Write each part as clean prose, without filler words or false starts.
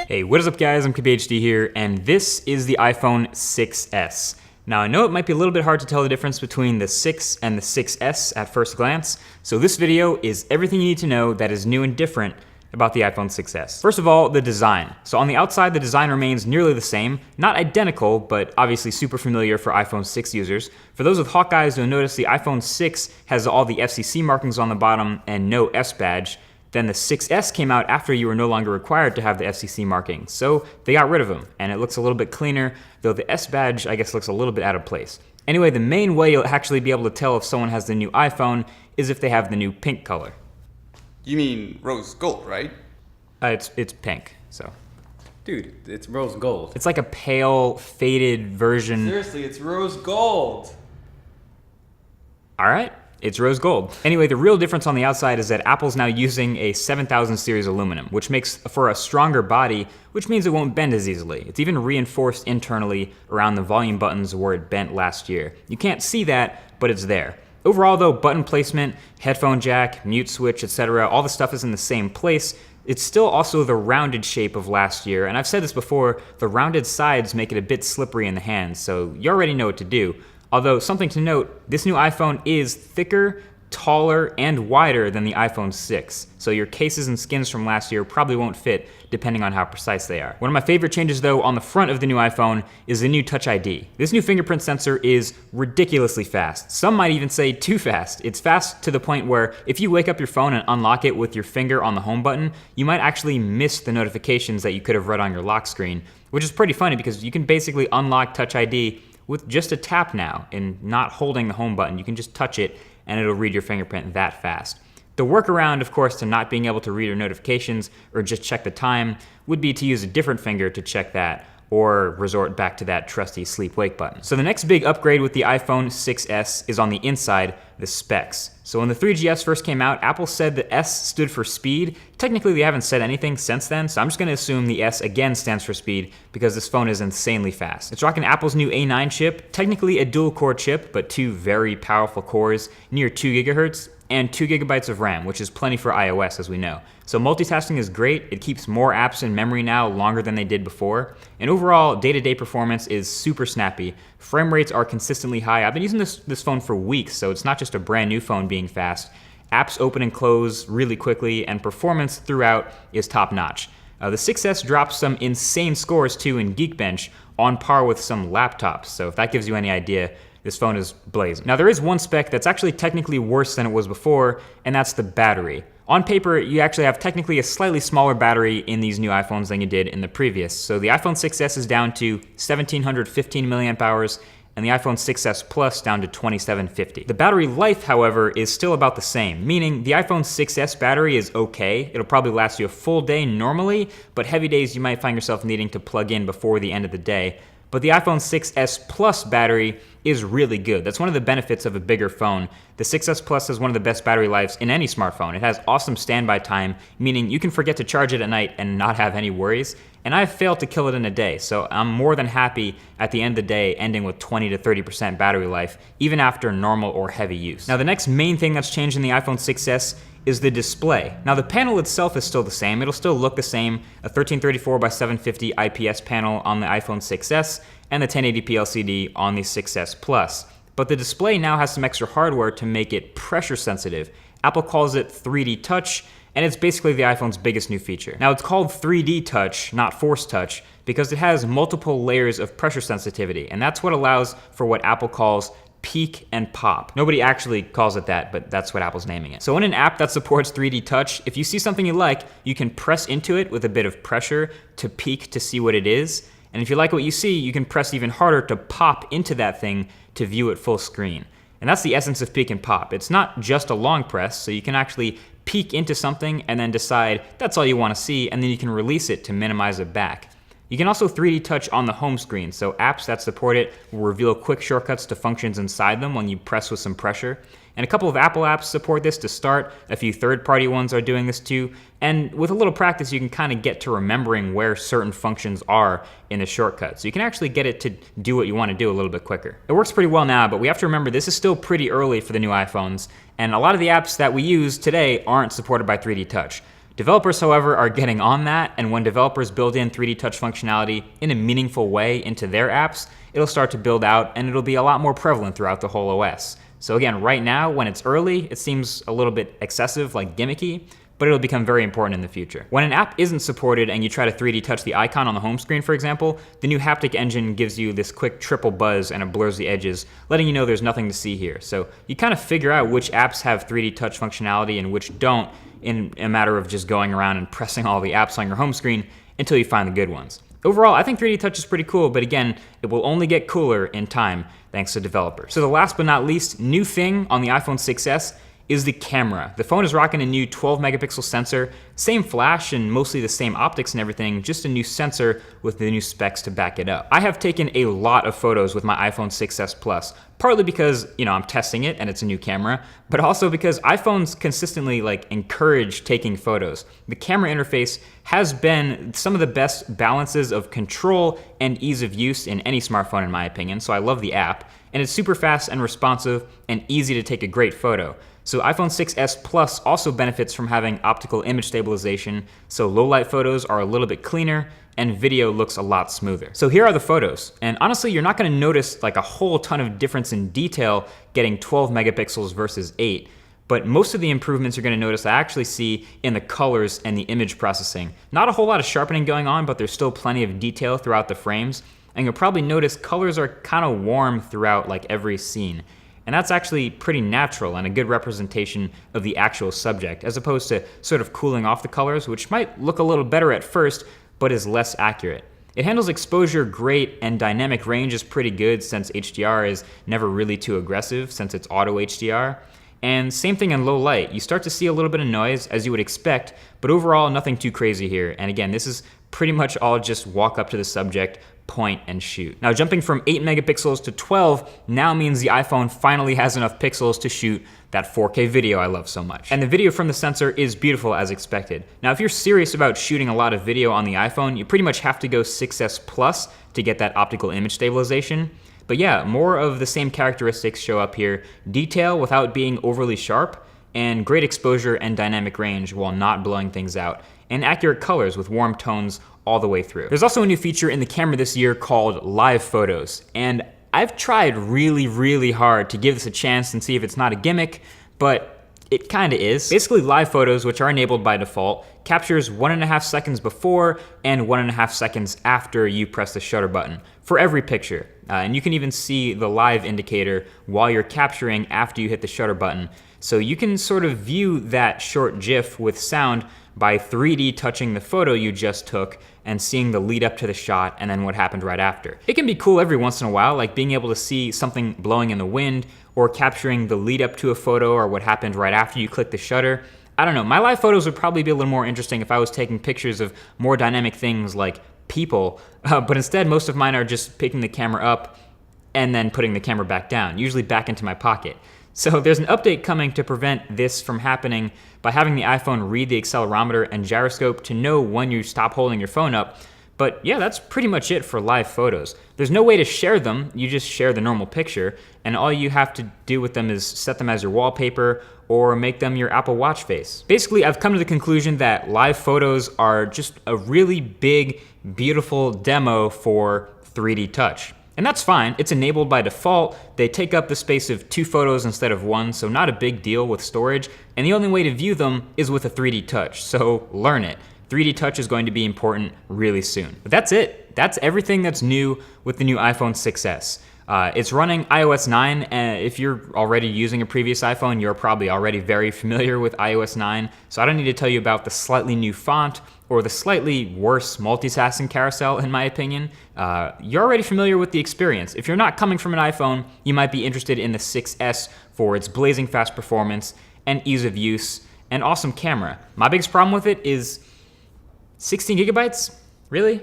Hey, what is up guys? I'm KBHD here, and this is the iPhone 6s. Now I know it might be a little bit hard to tell the difference between the 6 and the 6s at first glance, so this video is everything you need to know that is new and different about the iPhone 6s. First of all, the design. So on the outside, the design remains nearly the same, not identical, but obviously super familiar for iPhone 6 users. For those with hawk eyes, you'll notice the iPhone 6 has all the FCC markings on the bottom and no S badge. Then the 6S came out after you were no longer required to have the FCC marking, so they got rid of them, and it looks a little bit cleaner, though the S badge, I guess, looks a little bit out of place. Anyway, the main way you'll actually be able to tell if someone has the new iPhone is if they have the new pink color. You mean rose gold, right? It's pink, so. Dude, it's rose gold. It's like a pale, faded version. Seriously, it's rose gold. All right. It's rose gold. Anyway, the real difference on the outside is that Apple's now using a 7000 series aluminum, which makes for a stronger body, which means it won't bend as easily. It's even reinforced internally around the volume buttons where it bent last year. You can't see that, but it's there. Overall though, button placement, headphone jack, mute switch, etc., all the stuff is in the same place. It's still also the rounded shape of last year, and I've said this before, the rounded sides make it a bit slippery in the hands, so you already know what to do. Although, something to note, this new iPhone is thicker, taller, and wider than the iPhone 6. So your cases and skins from last year probably won't fit, depending on how precise they are. One of my favorite changes, though, on the front of the new iPhone is the new Touch ID. This new fingerprint sensor is ridiculously fast. Some might even say too fast. It's fast to the point where if you wake up your phone and unlock it with your finger on the home button, you might actually miss the notifications that you could have read on your lock screen, which is pretty funny because you can basically unlock Touch ID with just a tap now and not holding the home button. You can just touch it and it'll read your fingerprint that fast. The workaround, of course, to not being able to read your notifications or just check the time would be to use a different finger to check that or resort back to that trusty sleep-wake button. So the next big upgrade with the iPhone 6s is on the inside, the specs. So when the 3GS first came out, Apple said the S stood for speed. Technically, they haven't said anything since then, so I'm just gonna assume the S again stands for speed because this phone is insanely fast. It's rocking Apple's new A9 chip, technically a dual-core chip, but two very powerful cores, near 2 gigahertz, and 2 gigabytes of RAM, which is plenty for iOS, as we know. So multitasking is great. It keeps more apps in memory now longer than they did before. And overall, day-to-day performance is super snappy. Frame rates are consistently high. I've been using this phone for weeks, so it's not just a brand new phone being fast. Apps open and close really quickly, and performance throughout is top-notch. The 6S drops some insane scores too in Geekbench, on par with some laptops. So if that gives you any idea, this phone is blazing. Now there is one spec that's actually technically worse than it was before, and that's the battery. On paper, you actually have technically a slightly smaller battery in these new iPhones than you did in the previous. So the iPhone 6s is down to 1715 milliamp hours, and the iPhone 6s Plus down to 2750. The battery life, however, is still about the same, meaning the iPhone 6s battery is okay. It'll probably last you a full day normally, but heavy days you might find yourself needing to plug in before the end of the day. But the iPhone 6s Plus battery is really good. That's one of the benefits of a bigger phone. The 6s Plus has one of the best battery lives in any smartphone. It has awesome standby time, meaning you can forget to charge it at night and not have any worries. And I've failed to kill it in a day, so I'm more than happy at the end of the day ending with 20 to 30% battery life, even after normal or heavy use. Now the next main thing that's changed in the iPhone 6s is the display. Now the panel itself is still the same. It'll still look the same, a 1334 by 750 IPS panel on the iPhone 6s and the 1080p LCD on the 6s Plus. But the display now has some extra hardware to make it pressure sensitive. Apple calls it 3D Touch, and it's basically the iPhone's biggest new feature. Now it's called 3D Touch, not Force Touch, because it has multiple layers of pressure sensitivity, and that's what allows for what Apple calls peak and pop. Nobody actually calls it that, but that's what Apple's naming it. So in an app that supports 3D Touch, if you see something you like, you can press into it with a bit of pressure to peek to see what it is. And if you like what you see, you can press even harder to pop into that thing to view it full screen. And that's the essence of peek and pop. It's not just a long press, so you can actually peek into something and then decide that's all you want to see, and then you can release it to minimize it back. You can also 3D touch on the home screen, so apps that support it will reveal quick shortcuts to functions inside them when you press with some pressure. And a couple of Apple apps support this to start, a few third-party ones are doing this too, and with a little practice you can kind of get to remembering where certain functions are in the shortcut. So you can actually get it to do what you want to do a little bit quicker. It works pretty well now, but we have to remember this is still pretty early for the new iPhones, and a lot of the apps that we use today aren't supported by 3D touch. Developers, however, are getting on that, and when developers build in 3D touch functionality in a meaningful way into their apps, it'll start to build out and it'll be a lot more prevalent throughout the whole OS. So again, right now, when it's early, it seems a little bit excessive, like gimmicky, but it'll become very important in the future. When an app isn't supported and you try to 3D touch the icon on the home screen, for example, the new haptic engine gives you this quick triple buzz and it blurs the edges, letting you know there's nothing to see here. So you kind of figure out which apps have 3D touch functionality and which don't in a matter of just going around and pressing all the apps on your home screen until you find the good ones. Overall, I think 3D touch is pretty cool, but again, it will only get cooler in time thanks to developers. So the last but not least new thing on the iPhone 6s is the camera. The phone is rocking a new 12 megapixel sensor, same flash and mostly the same optics and everything, just a new sensor with the new specs to back it up. I have taken a lot of photos with my iPhone 6s Plus, partly because, I'm testing it and it's a new camera, but also because iPhones consistently encourage taking photos. The camera interface has been some of the best balances of control and ease of use in any smartphone in my opinion, so I love the app, and it's super fast and responsive and easy to take a great photo. So iPhone 6s Plus also benefits from having optical image stabilization, so low light photos are a little bit cleaner and video looks a lot smoother. So here are the photos, and honestly you're not gonna notice a whole ton of difference in detail getting 12 megapixels versus 8, but most of the improvements you're gonna notice I actually see in the colors and the image processing. Not a whole lot of sharpening going on, but there's still plenty of detail throughout the frames, and you'll probably notice colors are kind of warm throughout every scene. And that's actually pretty natural and a good representation of the actual subject, as opposed to sort of cooling off the colors, which might look a little better at first, but is less accurate. It handles exposure great, and dynamic range is pretty good since HDR is never really too aggressive since it's auto HDR. And same thing in low light. You start to see a little bit of noise as you would expect, but overall nothing too crazy here. And again, this is pretty much all just walk up to the subject, point and shoot. Now jumping from 8 megapixels to 12 now means the iPhone finally has enough pixels to shoot that 4K video I love so much. And the video from the sensor is beautiful as expected. Now if you're serious about shooting a lot of video on the iPhone, you pretty much have to go 6s Plus to get that optical image stabilization. But yeah, more of the same characteristics show up here. Detail without being overly sharp, and great exposure and dynamic range while not blowing things out, and accurate colors with warm tones all the way through. There's also a new feature in the camera this year called live photos, and I've tried really hard to give this a chance and see if it's not a gimmick, but it kinda is. Basically, live photos, which are enabled by default, captures 1.5 seconds before and 1.5 seconds after you press the shutter button for every picture. And you can even see the live indicator while you're capturing after you hit the shutter button. So you can sort of view that short GIF with sound by 3D touching the photo you just took and seeing the lead up to the shot and then what happened right after. It can be cool every once in a while, like being able to see something blowing in the wind or capturing the lead up to a photo or what happened right after you click the shutter. I don't know, my live photos would probably be a little more interesting if I was taking pictures of more dynamic things like people, but instead most of mine are just picking the camera up and then putting the camera back down, usually back into my pocket. So there's an update coming to prevent this from happening by having the iPhone read the accelerometer and gyroscope to know when you stop holding your phone up. But yeah, that's pretty much it for live photos. There's no way to share them, you just share the normal picture, and all you have to do with them is set them as your wallpaper or make them your Apple Watch face. Basically, I've come to the conclusion that live photos are just a really big, beautiful demo for 3D touch. And that's fine, it's enabled by default. They take up the space of 2 photos instead of 1, so not a big deal with storage. And the only way to view them is with a 3D touch, so learn it. 3D touch is going to be important really soon. But that's it. That's everything that's new with the new iPhone 6s. It's running iOS 9, and if you're already using a previous iPhone, you're probably already very familiar with iOS 9, so I don't need to tell you about the slightly new font or the slightly worse multitasking carousel, in my opinion. You're already familiar with the experience. If you're not coming from an iPhone, you might be interested in the 6s for its blazing fast performance and ease of use and awesome camera. My biggest problem with it is 16 gigabytes? Really?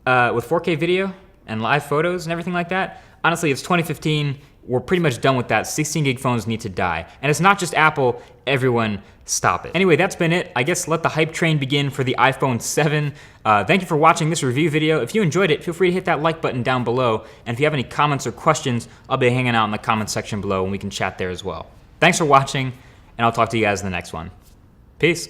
With 4K video and live photos and everything like that? Honestly, it's 2015. We're pretty much done with that. 16 gig phones need to die. And it's not just Apple, everyone stop it. Anyway, that's been it. I guess let the hype train begin for the iPhone 7. Thank you for watching this review video. If you enjoyed it, feel free to hit that like button down below. And if you have any comments or questions, I'll be hanging out in the comment section below and we can chat there as well. Thanks for watching, and I'll talk to you guys in the next one. Peace.